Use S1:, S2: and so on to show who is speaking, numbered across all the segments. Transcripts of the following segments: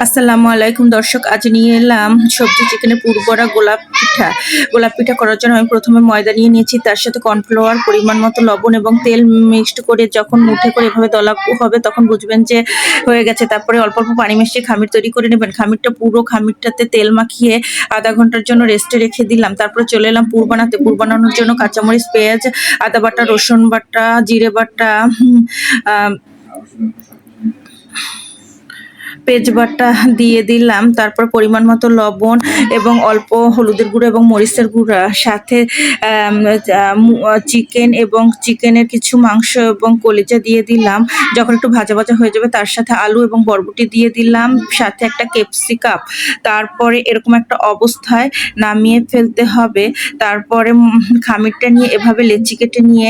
S1: আসসালামু আলাইকুম দর্শক, আজ নিয়ে এলাম সবজি চিকেনের পুরবরা গোলাপ পিঠা করার জন্য আমি প্রথমে ময়দা নিয়ে নিয়েছি, তার সাথে কর্নফ্লাওয়ার, পরিমাণ মতো লবণ এবং তেল মিক্সড করে যখন মুঠে করে এভাবে দলা হবে তখন বুঝবেন যে হয়ে গেছে। তারপরে অল্প অল্প পানি মিশিয়ে খামির তৈরি করে নেবেন। খামিরটাতে তেল মাখিয়ে আধা ঘন্টার জন্য রেস্টে রেখে দিলাম। তারপরে চলে এলাম পুর বানাতে। পুর বানানোর জন্য কাঁচামরিচ, পেঁয়াজ, আদা বাটা, রসুন বাটা, জিরে বাটা, আহ তেজবাটা দিয়ে দিলাম। তারপর পরিমাণ মতো লবণ এবং অল্প হলুদের গুঁড়ো এবং মরিচের গুঁড়া, সাথে চিকেন এবং চিকেনের কিছু মাংস এবং কলিজা দিয়ে দিলাম। যখন একটু ভাজা ভাজা হয়ে যাবে তার সাথে আলু এবং বরবটি দিয়ে দিলাম, সাথে একটা ক্যাপসিকাম। তারপরে এরকম একটা অবস্থায় নামিয়ে ফেলতে হবে। তারপরে খামিরটা নিয়ে এভাবে লেচি কেটে নিয়ে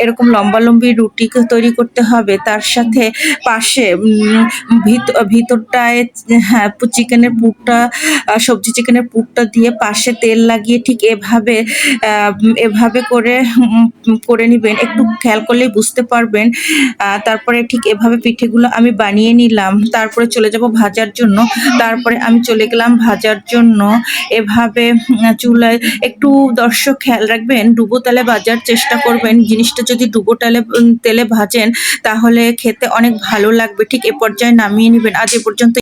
S1: এরকম লম্বালম্বি রুটি তৈরি করতে হবে। তার সাথে পাশে ভিতরটায়, হ্যাঁ, চিকেনের পুরটা, সবজি চিকেনের পুরটা দিয়ে পাশে তেল লাগিয়ে ঠিক এভাবে করে নিবেন। একটু খেয়াল করলেই বুঝতে পারবেন। তারপরে ঠিক এভাবে পিঠেগুলো আমি বানিয়ে নিলাম। তারপরে চলে যাব ভাজার জন্য। তারপরে আমি চলে গেলাম ভাজার জন্য। এভাবে চুলায় একটু দর্শক খেয়াল রাখবেন, ডুবো তেলে ভাজার চেষ্টা করবেন। জিনিসটা যদি ডুবো তেলে ভাজেন তাহলে খেতে অনেক ভালো লাগবে। ঠিক এ পর্যায়ে নামিয়ে নেবেন। আজ এ পর্যন্ত।